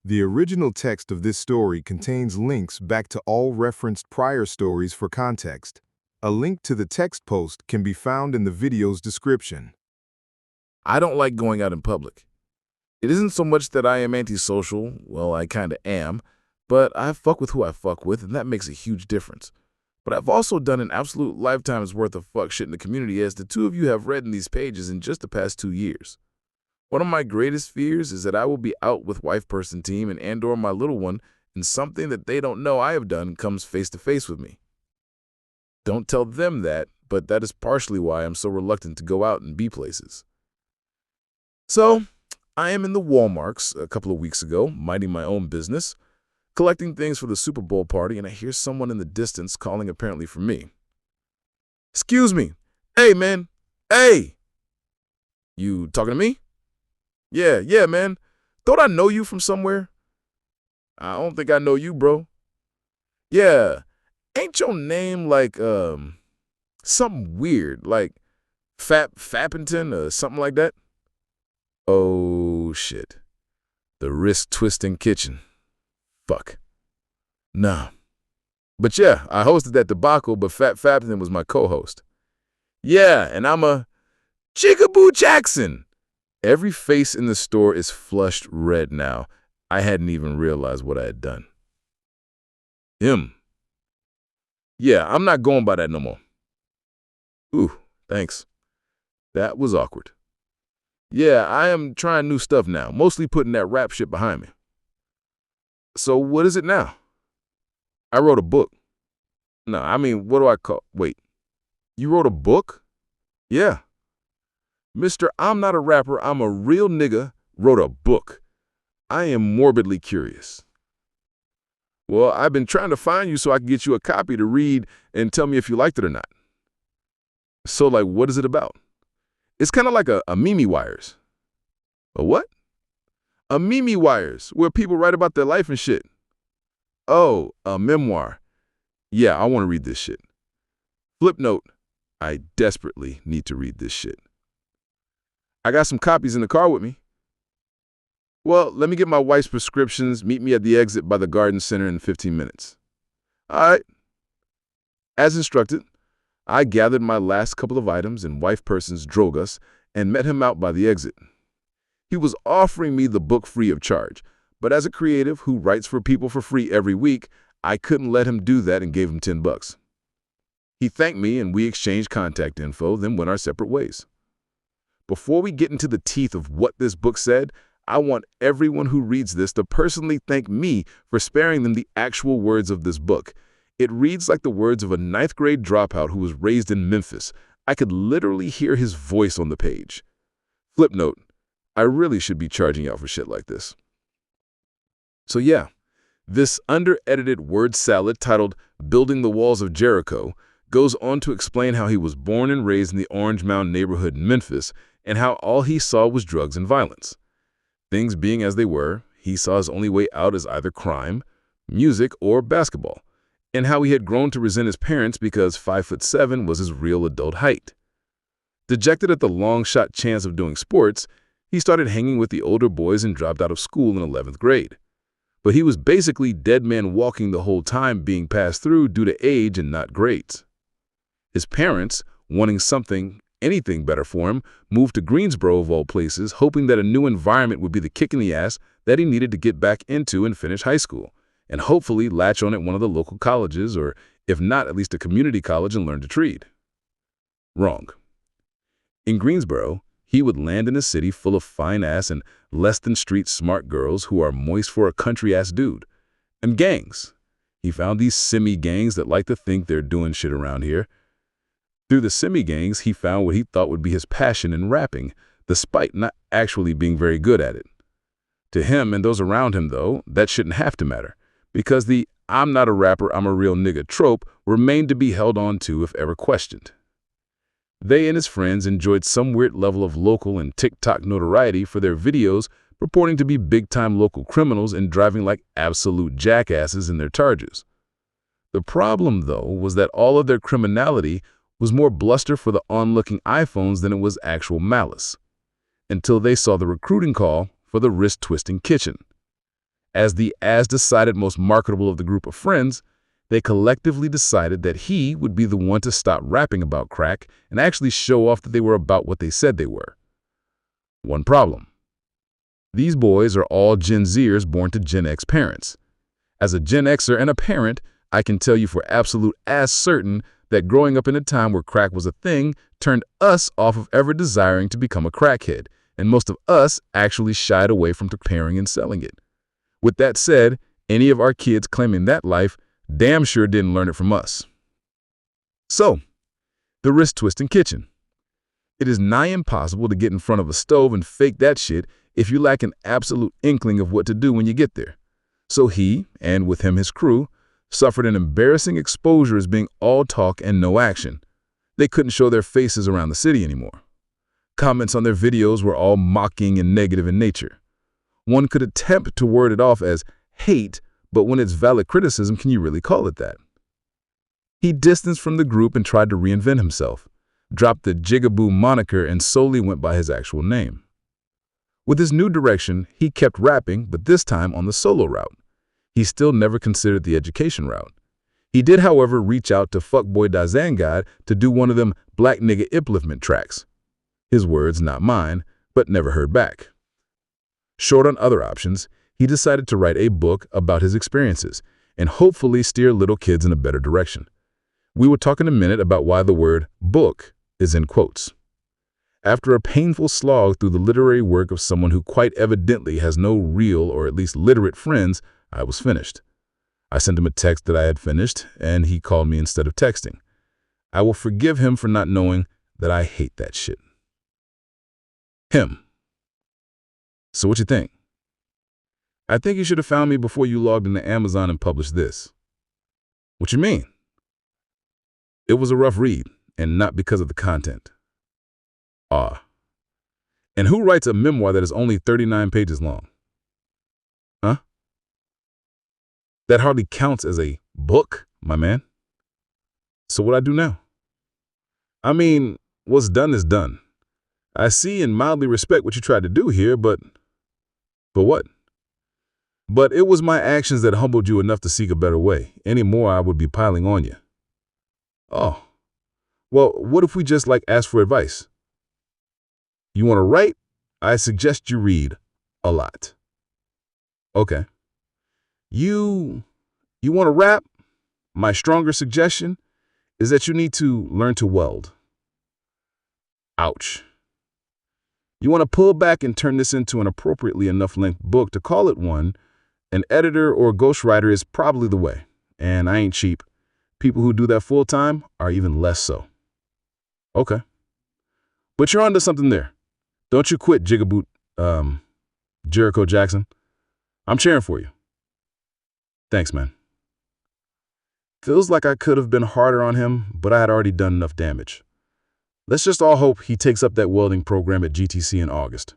The original text of this story contains links back to all referenced prior stories for context. A link to the text post can be found in the video's description. I don't like going out in public. It isn't so much that I am antisocial, well, I kinda am, but I fuck with who I fuck with, and that makes a huge difference. But I've also done an absolute lifetime's worth of fuck shit in the community, as the two of you have read in these pages in just the past 2 years. One of my greatest fears is that I will be out with wife person team and/or my little one, and something that they don't know I have done comes face to face with me. Don't tell them that, but that is partially why I'm so reluctant to go out and be places. So, I am in the Walmarts a couple of weeks ago, minding my own business, collecting things for the Super Bowl party, and I hear someone in the distance calling apparently for me. "Excuse me. Hey, man. Hey!" "You talking to me?" Yeah, man. Don't I know you from somewhere?" "I don't think I know you, bro." "Yeah. Ain't your name like, something weird, like Fappington or something like that?" Oh, shit. The wrist-twisting kitchen. Fuck. Nah. But yeah, I hosted that debacle, but Fappington was my co-host. "Yeah, and I'm a Chickaboo Jackson." Every face in the store is flushed red now. I hadn't even realized what I had done. "Yeah, I'm not going by that no more." "Ooh, thanks. That was awkward." "Yeah, I am trying new stuff now, mostly putting that rap shit behind me." "So what is it now?" "I wrote a book." "No, I mean, what do I call— Wait, you wrote a book?" "Yeah. Mr. I'm not a rapper, I'm a real nigga, wrote a book. I am morbidly curious." "Well, I've been trying to find you so I can get you a copy to read and tell me if you liked it or not." "So, like, what is it about?" "It's kind of like a Mimi Wires." "A what?" "A Mimi Wires, where people write about their life and shit." "Oh, a memoir. Yeah, I want to read this shit. Flip note, I desperately need to read this shit. I got some copies in the car with me." "Well, let me get my wife's prescriptions. Meet me at the exit by the garden center in 15 minutes. "All right." As instructed, I gathered my last couple of items in wife person's drogas and met him out by the exit. He was offering me the book free of charge, but as a creative who writes for people for free every week, I couldn't let him do that and gave him $10. He thanked me and we exchanged contact info, then went our separate ways. Before we get into the teeth of what this book said, I want everyone who reads this to personally thank me for sparing them the actual words of this book. It reads like the words of a 9th grade dropout who was raised in Memphis. I could literally hear his voice on the page. Flip note, I really should be charging y'all for shit like this. So yeah, this under-edited word salad titled Building the Walls of Jericho goes on to explain how he was born and raised in the Orange Mound neighborhood in Memphis and how all he saw was drugs and violence. Things being as they were, he saw his only way out as either crime, music, or basketball, and how he had grown to resent his parents because 5'7" was his real adult height. Dejected at the long-shot chance of doing sports, he started hanging with the older boys and dropped out of school in 11th grade. But he was basically dead man walking the whole time, being passed through due to age and not grades. His parents, wanting anything better for him, moved to Greensboro of all places, hoping that a new environment would be the kick in the ass that he needed to get back into and finish high school, and hopefully latch on at one of the local colleges, or if not, at least a community college, and learn to trade. Wrong. In Greensboro, he would land in a city full of fine-ass and less-than-street smart girls who are moist for a country-ass dude. And gangs. He found these semi-gangs that like to think they're doing shit around here. Through the semi-gangs, he found what he thought would be his passion in rapping, despite not actually being very good at it. To him and those around him, though, that shouldn't have to matter, because the "I'm not a rapper, I'm a real nigga" trope remained to be held on to if ever questioned. They and his friends enjoyed some weird level of local and TikTok notoriety for their videos purporting to be big-time local criminals and driving like absolute jackasses in their charges. The problem, though, was that all of their criminality was more bluster for the onlooking iPhones than it was actual malice, until they saw the recruiting call for the wrist-twisting kitchen. As the as-decided most marketable of the group of friends, they collectively decided that he would be the one to stop rapping about crack and actually show off that they were about what they said they were. One problem. These boys are all Gen Zers born to Gen X parents. As a Gen Xer and a parent, I can tell you for absolute as certain that growing up in a time where crack was a thing turned us off of ever desiring to become a crackhead, and most of us actually shied away from preparing and selling it. With that said, any of our kids claiming that life damn sure didn't learn it from us. So, the wrist-twisting kitchen. It is nigh impossible to get in front of a stove and fake that shit if you lack an absolute inkling of what to do when you get there. So he, and with him his crew, suffered an embarrassing exposure as being all talk and no action. They couldn't show their faces around the city anymore. Comments on their videos were all mocking and negative in nature. One could attempt to word it off as hate, but when it's valid criticism, can you really call it that? He distanced from the group and tried to reinvent himself, dropped the Jigaboo moniker and solely went by his actual name. With his new direction, he kept rapping, but this time on the solo route. He still never considered the education route. He did, however, reach out to Fuckboy Dazangad to do one of them black nigga upliftment tracks. His words, not mine, but never heard back. Short on other options, he decided to write a book about his experiences and hopefully steer little kids in a better direction. We will talk in a minute about why the word book is in quotes. After a painful slog through the literary work of someone who quite evidently has no real or at least literate friends, I was finished. I sent him a text that I had finished, and he called me instead of texting. I will forgive him for not knowing that I hate that shit. Him. So what you think? I think you should have found me before you logged into Amazon and published this. What you mean? It was a rough read, and not because of the content. And who writes a memoir that is only 39 pages long? Huh? That hardly counts as a book, my man. So what I do now? I mean, what's done is done. I see and mildly respect what you tried to do here, but what? But it was my actions that humbled you enough to seek a better way. Any more, I would be piling on you. Oh, well, what if we just ask for advice? You want to write? I suggest you read a lot. Okay. You want to rap? My stronger suggestion is that you need to learn to weld. Ouch. You want to pull back and turn this into an appropriately enough length book to call it one. An editor or ghostwriter is probably the way, and I ain't cheap. People who do that full time are even less so. Okay. But you're onto something there. Don't you quit, Jigaboo, Jericho Jackson. I'm cheering for you. Thanks, man. Feels like I could have been harder on him, but I had already done enough damage. Let's just all hope he takes up that welding program at GTC in August.